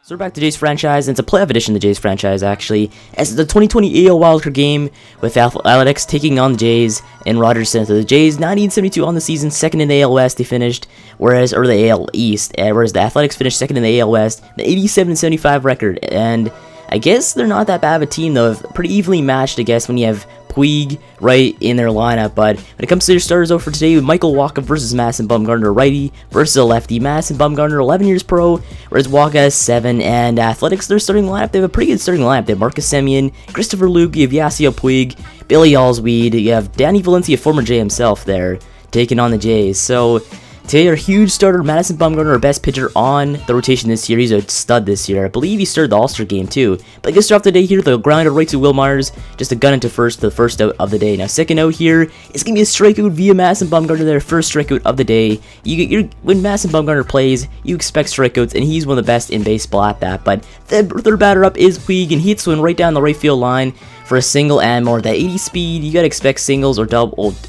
So we're back to Jays franchise, and it's a playoff edition of the Jays franchise, actually, as the 2020 AL wildcard game with Athletics taking on the Jays in Rogers Center. The Jays 1972 on the season, second in the AL West, they finished, or the AL East, whereas the Athletics finished second in the AL West, the 87-75 record, and I guess they're not that bad of a team, though, pretty evenly matched, I guess, when you have Puig right in their lineup. But when it comes to their starters over for today, with Michael Wacha versus Madison Bumgarner, righty versus a lefty. Madison Bumgarner, 11 years pro, whereas Wacha is 7. And Athletics, their starting lineup, they have a pretty good starting lineup. They have Marcus Semien, Christopher Luke, you have Yasiel Puig, Billy Allsweed, you have Danny Valencia, former Jay himself there, taking on the Jays. So today, our huge starter, Madison Bumgarner, our best pitcher on the rotation this year. He's a stud this year. I believe he started the All-Star game, too. But I guess off the day here, the grounder right to Will Myers, just a gun into first, the first out of the day. Now, second out here, it's going to be a strikeout via Madison Bumgarner, their first strikeout of the day. When Madison Bumgarner plays, you expect strikeouts, and he's one of the best in baseball at that. But the third batter up is Puig, and he hits one right down the right field line for a single and more. That 80 speed, you gotta expect singles or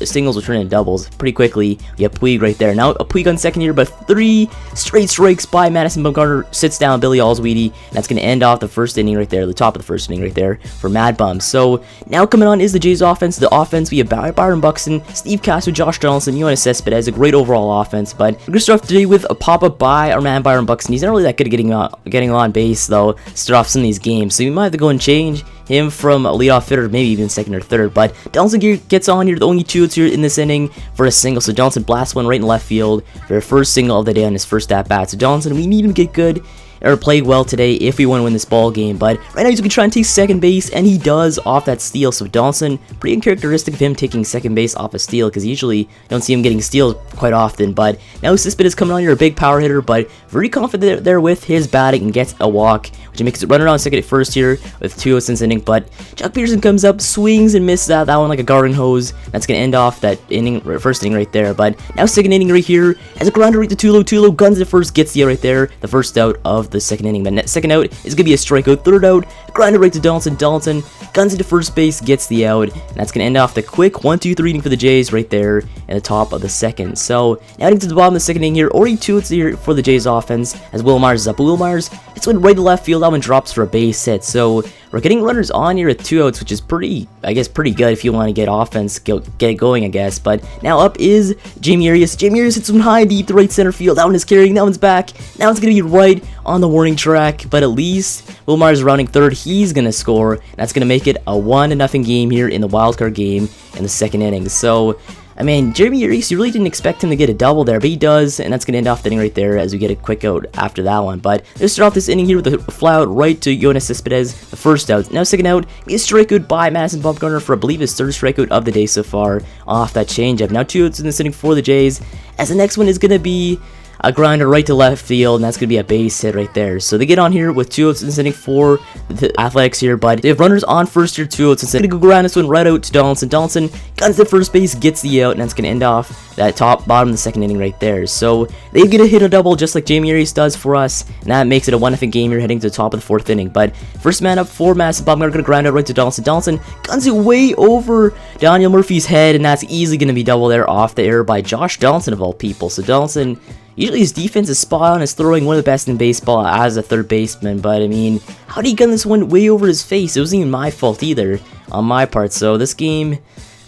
singles will turn into doubles pretty quickly. You have Puig right there. Now a Puig on second here, but 3 straight strikes by Madison Bumgarner, sits down Billy Allsweed. That's gonna end off the first inning right there, the top of the first inning right there for Mad Bum. So now coming on is the Jays offense. The offense, we have Byron Buxton, Steve Castro, Josh Donaldson, Yoenis Cespedes, a great overall offense. But we're gonna start off today with a pop-up by our man Byron Buxton. He's not really that good at getting on base though, start off some of these games, so you might have to go and change him from a leadoff hitter, maybe even second or third. But Donaldson gets on here, the only 2 outs here in this inning for a single. So Donaldson blasts one right in left field for a first single of the day on his first at bat. So Donaldson, we need him to get good or played well today if we want to win this ball game. But right now he's going to try and take second base, and he does off that steal. So Donaldson, pretty uncharacteristic of him taking second base off a steal, because usually you don't see him getting steals quite often. But now Cespedes is coming on here, a big power hitter, but very confident there with his batting, and gets a walk, which makes it run around second at first here with 2 outs in this inning. But Chuck Peterson comes up, swings and misses that one like a garden hose. That's going to end off that inning, first inning right there. But now second inning right here, as a grounder right to Tulo guns it first, gets the out right there, the first out of the second inning. But second out is going to be a strikeout. Third out, grinder right to Donaldson, guns into first base, gets the out, and that's going to end off the quick 1-2-3 inning for the Jays right there in the top of the second. So now heading to the bottom of the second inning here, already 2 outs here for the Jays offense, as Will Myers is up. Will Myers, it's one right to left field, that one drops for a base hit. So we're getting runners on here at 2 outs, which is pretty good if you want to get offense, get it going, I guess. But now up is Jamie Arias. Jamie Arias hits one high deep to right center field. That one is carrying, that one's back. Now it's going to be right on the warning track, but at least Will Myers rounding third. He's going to score. That's going to make it a 1-0 game here in the wildcard game in the second inning. So I mean, Jeremy Arias, you really didn't expect him to get a double there, but he does, and that's going to end off the inning right there as we get a quick out after that one. But let's start off this inning here with a fly out right to Yoenis Cespedes, the first out. Now second out, a strikeout by Madison Bumgarner for, I believe, his third strikeout of the day so far off that changeup. Now 2 outs in this inning for the Jays, as the next one is going to be a grinder right to left field, and that's going to be a base hit right there. So they get on here with 2 outs in this inning for the Athletics here, but they have runners on first here, 2 outs. Instead of go ground this one right out to Donaldson. Donaldson guns to first base, gets the out, and that's going to end off that bottom of the second inning right there. So they get a hit a double just like Jamie Arias does for us, and that makes it a 1-0 game here heading to the top of the 4th inning. But first man up for Madison Bumgarner, going to grind out right to Donaldson. Donaldson guns it way over Daniel Murphy's head, and that's easily going to be double there off the air by Josh Donaldson of all people. So Donaldson, usually his defense is spot on, is throwing one of the best in baseball as a third baseman, but I mean, how did he gun this one way over his face? It wasn't even my fault either on my part. So this game,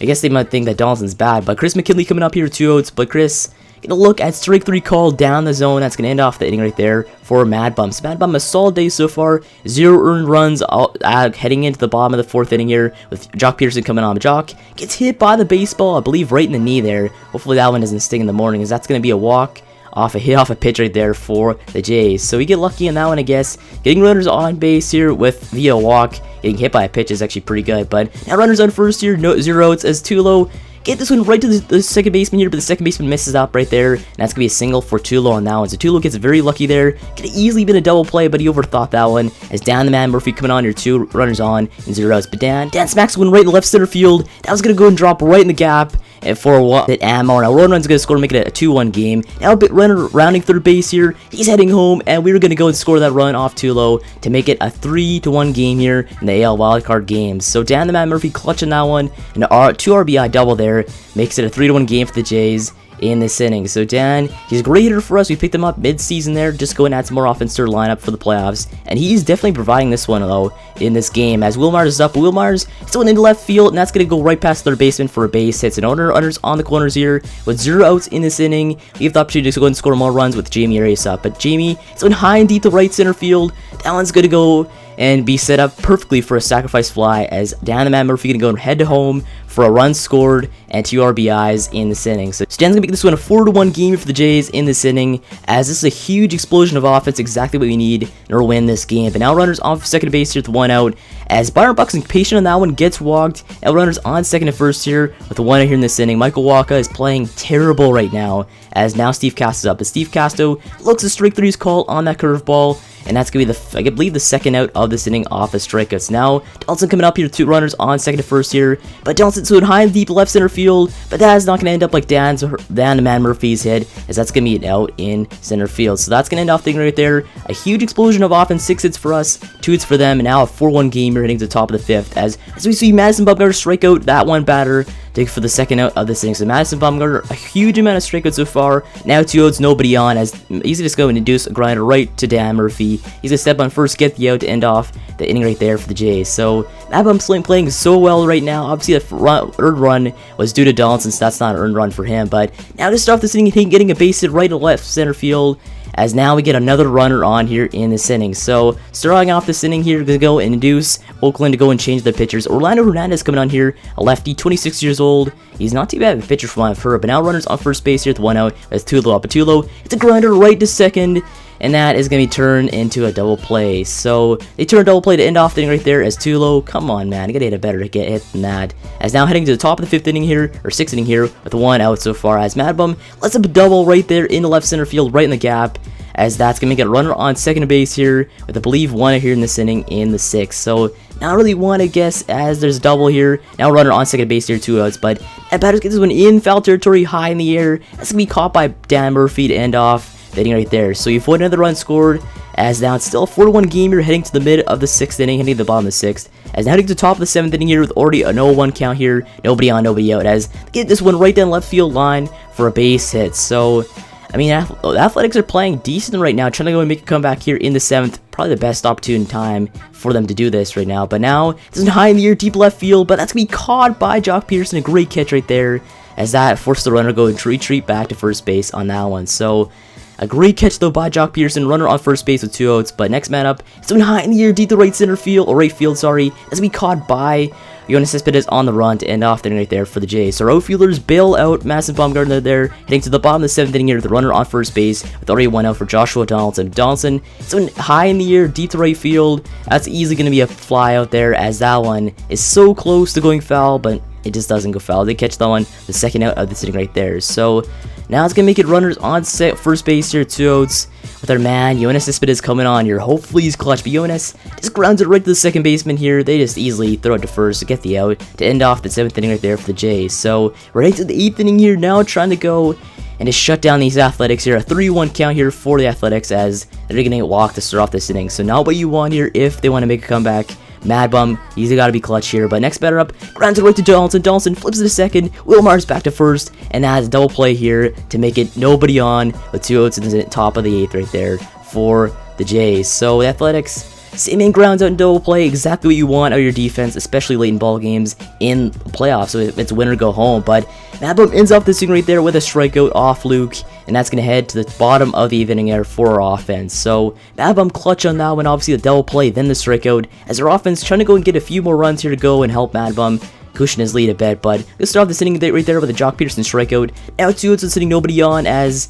I guess they might think that Donaldson's bad, but Chris McKinley coming up here with 2 outs, but Chris gonna look at strike 3 call down the zone. That's gonna end off the inning right there for Mad Bum. So Mad Bum, a solid day so far, 0 earned runs heading into the bottom of the 4th inning here with Jock Peterson coming on. Jock gets hit by the baseball, I believe right in the knee there. Hopefully that one doesn't sting in the morning, as that's gonna be a walk off a pitch right there for the Jays. So we get lucky in that one, I guess. Getting runners on base here with via walk. Getting hit by a pitch is actually pretty good. But now runners on first here, 0 outs as Tulo get this one right to the second baseman here, but the second baseman misses up right there, and that's gonna be a single for Tulo on that one. So Tulo gets very lucky there. Could have easily been a double play, but he overthought that one. As Dan the Man Murphy coming on here, 2 runners on and 0 outs. But Dan smacks one right in left center field. That was gonna go and drop right in the gap. And for a bit ammo. Now Ron Run's going to score to make it a 2-1 game. Now a bit runner rounding third base here. He's heading home, and we were going to go and score that run off Tulo to make it a 3-1 game here in the AL wildcard games. So Dan the Man Murphy clutching that one, and a 2 RBI double there makes it a 3-1 game for the Jays in this inning. So Dan, he's a great hitter for us. We picked him up mid-season there, just go and add some more offense to our lineup for the playoffs, and he's definitely providing this one though in this game. As Wilmars is up, Wilmars still into left field, and that's going to go right past third baseman for a base hit. So no runners on the corners here with 0 outs in this inning. We have the opportunity to go and score more runs with Jamie Arias up, but Jamie is in high and deep to right center field. That one's going to go and be set up perfectly for a sacrifice fly, as Dan the Man Murphy going to go head to home for a run scored and 2 RBIs in this inning. So Dan's going to make this one a 4-1 game for the Jays in this inning, as this is a huge explosion of offense, exactly what we need in order to win this game. But now runners on for second base here with 1 out, as Byron Buxton, patient on that one, gets walked. Now runners on second and first here with 1 out here in this inning. Michael Wacha is playing terrible right now, as now Steve Casto's up. But Steve Casto looks a strike 3's call on that curveball, and that's going to be I believe the second out of this inning off the strikeouts. Now Donaldson coming up here, 2 runners on second and first here, but Donaldson to high and deep left center field, but that is not going to end up like Dan the Man Murphy's hit, as that's going to be an out in center field. So that's going to end off the thing right there. A huge explosion of offense, 6 hits for us, 2 hits for them, and now a 4-1 game. We're hitting to the top of the 5th, as we see Madison Bumgarner strike out that one batter for the second out of this inning. So Madison Bumgarner, a huge amount of strikeouts so far. Now 2 outs, nobody on, as he's just going to induce a grinder right to Dan Murphy. He's going to step on first, get the out to end off the inning right there for the Jays. So Matt Bum's playing so well right now. Obviously the earned run was due to Donaldson, so that's not an earned run for him. But now to start off this inning, getting a base hit right to left center field, as now we get another runner on here in this inning. So starting off this inning here, we're going to go and induce Oakland to go and change their pitchers. Orlando Hernandez coming on here, a lefty, 26 years old. He's not too bad of a pitcher from what I've heard, but now runners on first base here with 1 out. That's Tulo up. Tulo, it's a grinder right to second, and that is going to be turned into a double play. So they turn a double play to end off the inning right there, as Tulo, come on man, you got to hit a better hit than that. As now heading to the top of the 5th inning here, or 6th inning here, with 1 out so far, as Mad Bum lets up a double right there in the left center field, right in the gap, as that's going to make a runner on second base here, with I believe 1 out here in this inning in the 6th. So not really one, I guess, as there's a double here. Now runner on second base here, 2 outs, but that batter gets this one in foul territory, high in the air. That's going to be caught by Dan Murphy to end off the inning right there. So you've another run scored, as now it's still a 4-1 game. You're heading to the mid of the 6th inning, heading to the bottom of the 6th. As now heading to the top of the 7th inning here with already a 0-1 count here. Nobody on, nobody out, as they get this one right down left field line for a base hit. So I mean, the Athletics are playing decent right now, trying to go and make a comeback here in the 7th. Probably the best opportune time for them to do this right now. But now, this is high in the air, deep left field, but that's going to be caught by Jock Peterson. A great catch right there, as that forced the runner to go and retreat back to first base on that one. So a great catch though by Jock Peterson, runner on first base with 2 outs. But next man up, it's doing high in the air, deep to right center field, or right field, sorry. That's going to be caught by Yoenis Cespedes on the run to end off the inning right there for the Jays. So our outfielders bail out Madison Bumgarner there, heading to the bottom of the 7th inning here with the runner on first base with already 1 out for Joshua Donaldson. Donaldson, so high in the air, deep to right field. That's easily going to be a fly out there, as that one is so close to going foul, but it just doesn't go foul. They catch that one, the second out of the inning right there. So now it's going to make it runners on first base here, 2 outs, with our man, Yoenis Cespedes coming on here. Hopefully he's clutch, but Yoenis just grounds it right to the second baseman here. They just easily throw it to first to get the out, to end off the 7th inning right there for the Jays. So we're heading to the 8th inning here now, trying to go and just shut down these Athletics here. A 3-1 count here for the Athletics, as they're going to get walked to start off this inning. So not what you want here if they want to make a comeback. Mad Bum, he's got to be clutch here. But next batter up, grounds it right to Donaldson. Donaldson flips it to second. Wilmar's back to first, and that has a double play here to make it nobody on, with 2 outs in the top of the 8th right there for the Jays. So the Athletics, same in grounds out in double play, exactly what you want out of your defense, especially late in ball games in playoffs. So it's win or go home. But Mad Bum ends off this thing right there with a strikeout off Luke, and that's going to head to the bottom of the 8th inning there for our offense. So Mad Bum clutch on that one, obviously the double play, then the strikeout, as our offense trying to go and get a few more runs here to go and help Mad Bum cushion his lead a bit. But let's start off this inning right there with a Jock Peterson strikeout. Now 2 outs and sitting nobody on, as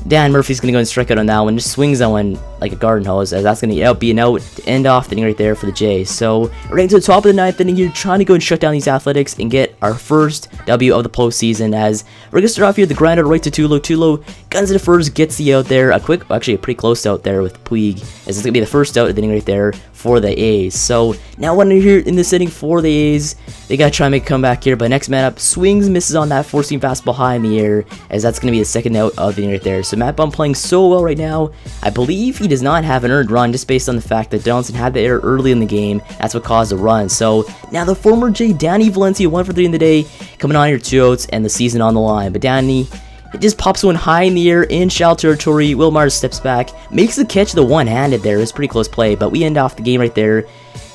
Dan Murphy's going to go and strike out on that one, just swings that one like a garden hose, as that's going to be an out to end off the inning right there for the Jays. So we're getting to the top of the 9th inning here, trying to go and shut down these Athletics and get our first W of the postseason, as we're going to start off here, the grinder right to Tulo. Tulo guns it to first, gets the out there, actually a pretty close out there with Puig, as it's going to be the first out of the inning right there for the A's. So now when you're here in this inning for the A's, they got to try and make a comeback here, but next man up swings, misses on that 4-seam fastball high in the air, as that's going to be the second out of the inning right there. So Matt Bum playing so well right now. I believe he does not have an earned run, just based on the fact that Donaldson had the error early in the game. That's what caused the run. So now the former J, Danny Valencia, 1 for 3 in the day, coming on here, 2 outs, and the season on the line. But Danny, It just pops one high in the air in shallow territory. Will Myers steps back, makes the catch the one-handed there. It's pretty close play, but we end off the game right there.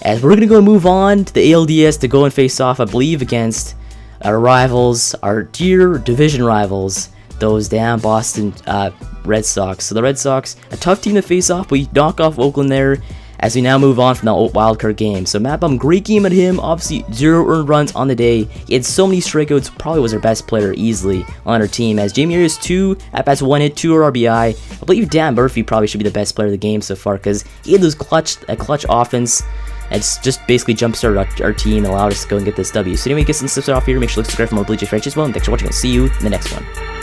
As we're gonna go move on to the ALDS to go and face off, I believe, against our rivals, our dear division rivals, those damn Boston Red Sox. So the Red Sox, a tough team to face off. We knock off Oakland there as we now move on from the wildcard game. So Matt Bum, great game at him. Obviously, 0 earned runs on the day. He had so many strikeouts. Probably was our best player easily on our team. As Jamie Arias 2 at-bats, 1 hit, 2 RBI. I believe Dan Murphy probably should be the best player of the game so far because he had those clutch offense. And just basically jumpstarted our team and allowed us to go and get this W. So anyway, get some stuff off here. Make sure to subscribe for more Blue Jays franchise. Well, and thanks for watching. I'll see you in the next one.